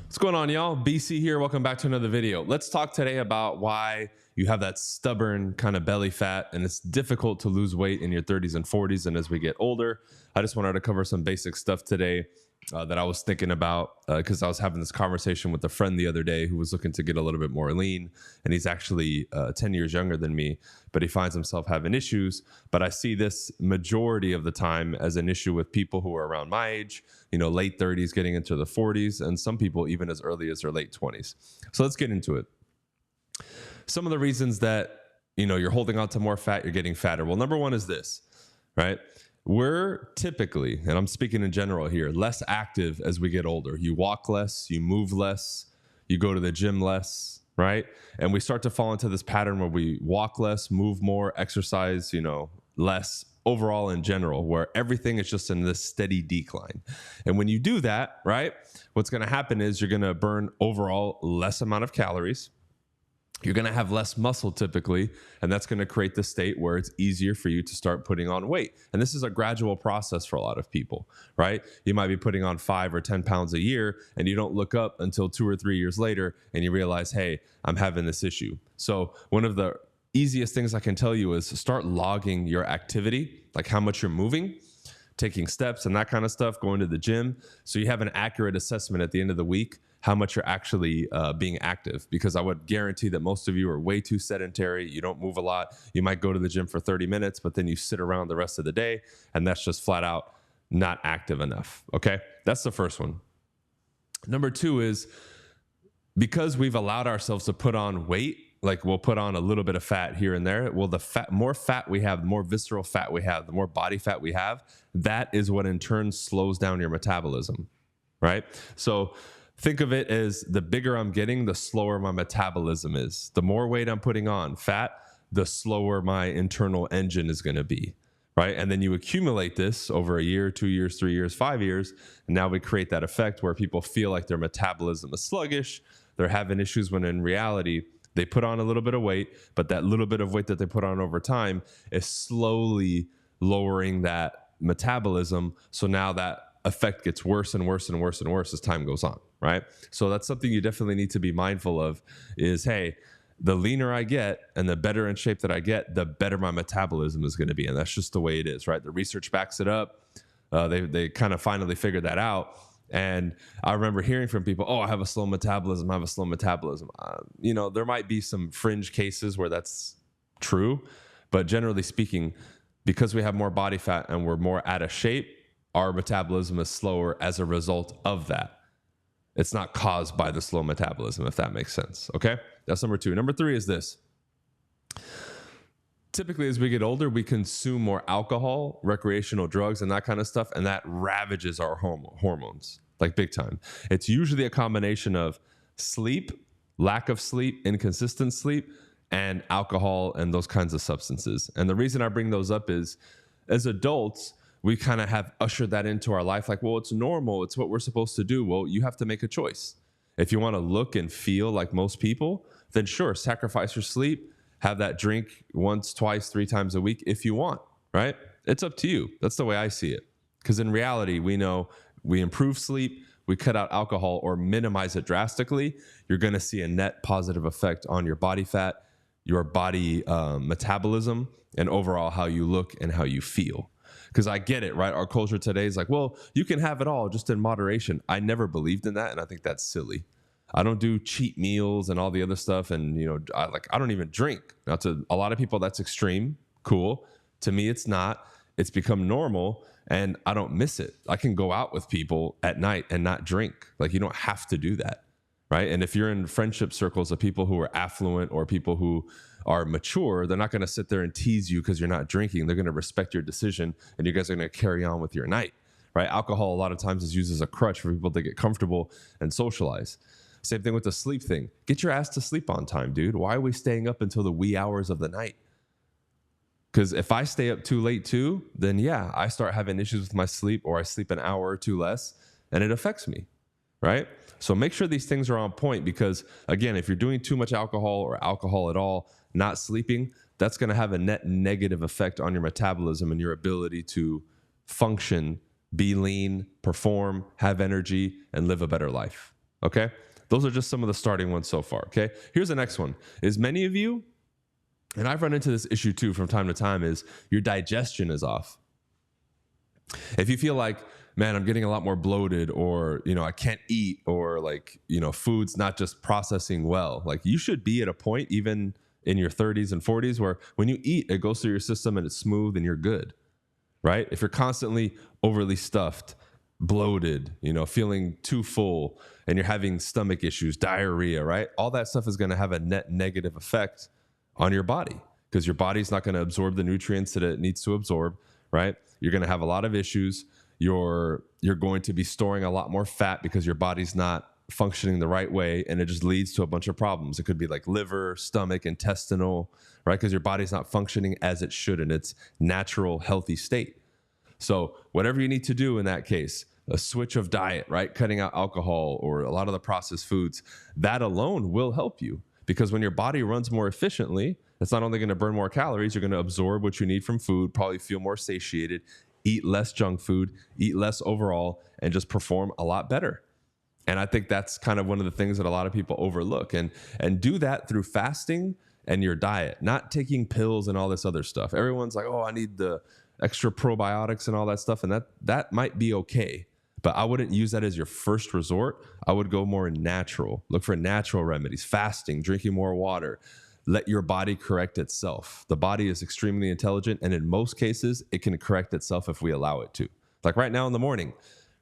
What's going on, y'all? BC here. Welcome back to another video. Let's talk today about why you have that stubborn kind of belly fat and it's difficult to lose weight in your 30s and 40s and as we get older. I just wanted to cover some basic stuff today that I was thinking about because I was having this conversation with a friend the other day who was looking to get a little bit more lean, and he's actually 10 years younger than me, but he finds himself having issues. But I see this majority of the time as an issue with people who are around my age, you know, late 30s getting into the 40s, and some people even as early as their late 20s. So let's get into it. Some of the reasons that, you know, you're holding on to more fat, you're getting fatter. Well, number one is this, right? We're typically, and I'm speaking in general here, less active as we get older. You walk less, you move less, you go to the gym less, right? And we start to fall into this pattern where we walk less, move more, exercise, you know, less overall in general, where everything is just in this steady decline. And when you do that, right, what's going to happen is you're going to burn overall less amount of calories. You're going to have less muscle typically, and that's going to create the state where it's easier for you to start putting on weight. And this is a gradual process for a lot of people, right? You might be putting on 5 or 10 pounds a year, and you don't look up until 2 or 3 years later, and you realize, hey, I'm having this issue. So one of the easiest things I can tell you is start logging your activity, like how much you're moving, taking steps and that kind of stuff, going to the gym. So you have an accurate assessment at the end of the week how much you're actually being active, because I would guarantee that most of you are way too sedentary. You don't move a lot. You might go to the gym for 30 minutes, but then you sit around the rest of the day, and that's just flat out not active enough. Okay, that's the first one. Number two is because we've allowed ourselves to put on weight, like we'll put on a little bit of fat here and there. Well, the more fat we have, the more visceral fat we have, the more body fat we have, that is what in turn slows down your metabolism, right? So think of it as the bigger I'm getting, the slower my metabolism is. The more weight I'm putting on fat, the slower my internal engine is going to be, right? And then you accumulate this over a year, 2 years, 3 years, 5 years, and now we create that effect where people feel like their metabolism is sluggish. They're having issues when in reality, they put on a little bit of weight, but that little bit of weight that they put on over time is slowly lowering that metabolism. So now that effect gets worse and worse and worse and worse as time goes on, right? So that's something you definitely need to be mindful of is, hey, the leaner I get and the better in shape that I get, the better my metabolism is going to be. And that's just the way it is, right? The research backs it up. They kind of finally figured that out. And I remember hearing from people, oh, I have a slow metabolism. I have a slow metabolism. You know, there might be some fringe cases where that's true. But generally speaking, because we have more body fat and we're more out of shape, our metabolism is slower as a result of that. It's not caused by the slow metabolism, if that makes sense. Okay, that's number two. Number three is this. Typically, as we get older, we consume more alcohol, recreational drugs, and that kind of stuff, and that ravages our hormones, like big time. It's usually a combination of sleep, lack of sleep, inconsistent sleep, and alcohol and those kinds of substances. And the reason I bring those up is, as adults, we kind of have ushered that into our life like, well, it's normal. It's what we're supposed to do. Well, you have to make a choice. If you want to look and feel like most people, then sure, sacrifice your sleep. Have that drink once, twice, 3 times a week if you want, right? It's up to you. That's the way I see it. Because in reality, we know we improve sleep, we cut out alcohol or minimize it drastically, you're going to see a net positive effect on your body fat, your body metabolism, and overall how you look and how you feel. Because I get it, right? Our culture today is like, well, you can have it all just in moderation. I never believed in that, and I think that's silly. I don't do cheat meals and all the other stuff. And, you know, I don't even drink. Now, to a lot of people, that's extreme. Cool. To me, it's not. It's become normal, and I don't miss it. I can go out with people at night and not drink. Like, you don't have to do that, right? And if you're in friendship circles of people who are affluent or people who are mature, they're not going to sit there and tease you because you're not drinking. They're going to respect your decision, and you guys are going to carry on with your night, right? Alcohol a lot of times is used as a crutch for people to get comfortable and socialize. Same thing with the sleep thing. Get your ass to sleep on time, dude. Why are we staying up until the wee hours of the night? Because if I stay up too late too, then yeah, I start having issues with my sleep, or I sleep an hour or two less, and it affects me, right? So make sure these things are on point, because again, if you're doing too much alcohol or alcohol at all, not sleeping, that's going to have a net negative effect on your metabolism and your ability to function, be lean, perform, have energy, and live a better life. Okay. Those are just some of the starting ones so far. Okay. Here's the next one is many of you, and I've run into this issue too from time to time, is your digestion is off. If you feel like, man, I'm getting a lot more bloated, or, I can't eat, or like, food's not just processing well, like you should be at a point even in your 30s and 40s where when you eat, it goes through your system and it's smooth and you're good, right? If you're constantly overly stuffed, bloated, feeling too full, and you're having stomach issues, diarrhea, right? All that stuff is going to have a net negative effect on your body because your body's not going to absorb the nutrients that it needs to absorb, right? You're going to have a lot of issues. You're going to be storing a lot more fat because your body's not functioning the right way, and it just leads to a bunch of problems. It could be like liver, stomach, intestinal, right? Because your body's not functioning as it should in its natural, healthy state. So whatever you need to do in that case, a switch of diet, right? Cutting out alcohol or a lot of the processed foods, that alone will help you, because when your body runs more efficiently, it's not only going to burn more calories, you're going to absorb what you need from food, probably feel more satiated, eat less junk food, eat less overall, and just perform a lot better. And I think that's kind of one of the things that a lot of people overlook, and do that through fasting and your diet, not taking pills and all this other stuff. Everyone's like, oh, I need the extra probiotics and all that stuff. And that might be okay, but I wouldn't use that as your first resort. I would go more natural, look for natural remedies, fasting, drinking more water, let your body correct itself. The body is extremely intelligent, and in most cases, it can correct itself if we allow it to. Like right now in the morning,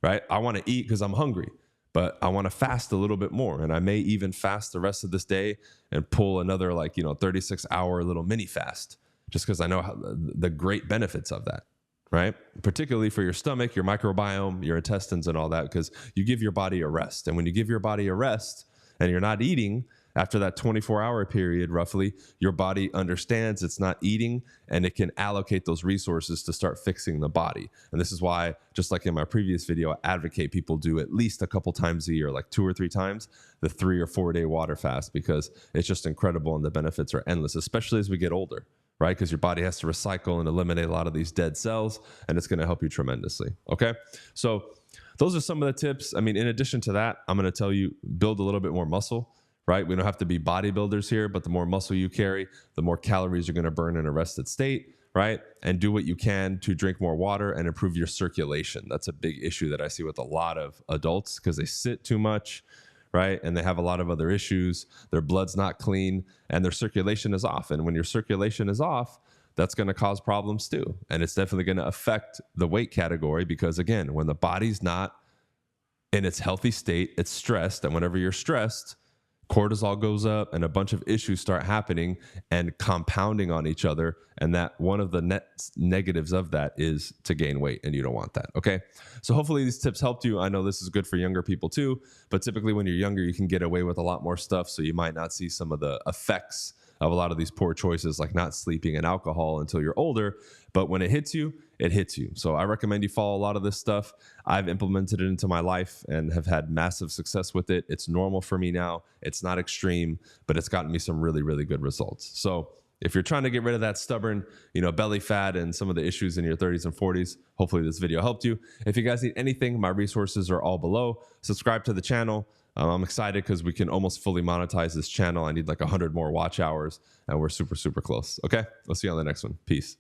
right? I want to eat because I'm hungry, but I want to fast a little bit more. And I may even fast the rest of this day and pull another 36-hour little mini fast, just because I know the great benefits of that, right? Particularly for your stomach, your microbiome, your intestines, and all that, because you give your body a rest. And when you give your body a rest and you're not eating, after that 24-hour period, roughly, your body understands it's not eating, and it can allocate those resources to start fixing the body. And this is why, just like in my previous video, I advocate people do at least a couple times a year, like 2 or 3 times, the 3 or 4 day water fast, because it's just incredible and the benefits are endless, especially as we get older, right? Because your body has to recycle and eliminate a lot of these dead cells, and it's going to help you tremendously. Okay. So those are some of the tips. I mean, in addition to that, I'm going to tell you, build a little bit more muscle, right? We don't have to be bodybuilders here, but the more muscle you carry, the more calories you're going to burn in a rested state, right? And do what you can to drink more water and improve your circulation. That's a big issue that I see with a lot of adults, because they sit too much, right? And they have a lot of other issues. Their blood's not clean and their circulation is off. And when your circulation is off, that's going to cause problems too. And it's definitely going to affect the weight category, because again, when the body's not in its healthy state, it's stressed. And whenever you're stressed, cortisol goes up and a bunch of issues start happening and compounding on each other. And that one of the net negatives of that is to gain weight, and you don't want that. Okay. So hopefully these tips helped you. I know this is good for younger people too, but typically when you're younger, you can get away with a lot more stuff. So you might not see some of the effects of a lot of these poor choices, like not sleeping and alcohol, until you're older. But when it hits you, it hits you. So I recommend you follow a lot of this stuff. I've implemented it into my life and have had massive success with it. It's normal for me now. It's not extreme, but it's gotten me some really, really good results. So if you're trying to get rid of that stubborn, belly fat and some of the issues in your 30s and 40s, hopefully this video helped you. If you guys need anything, my resources are all below. Subscribe to the channel. I'm excited because we can almost fully monetize this channel. I need like 100 more watch hours, and we're super, super close. Okay, we'll see you on the next one. Peace.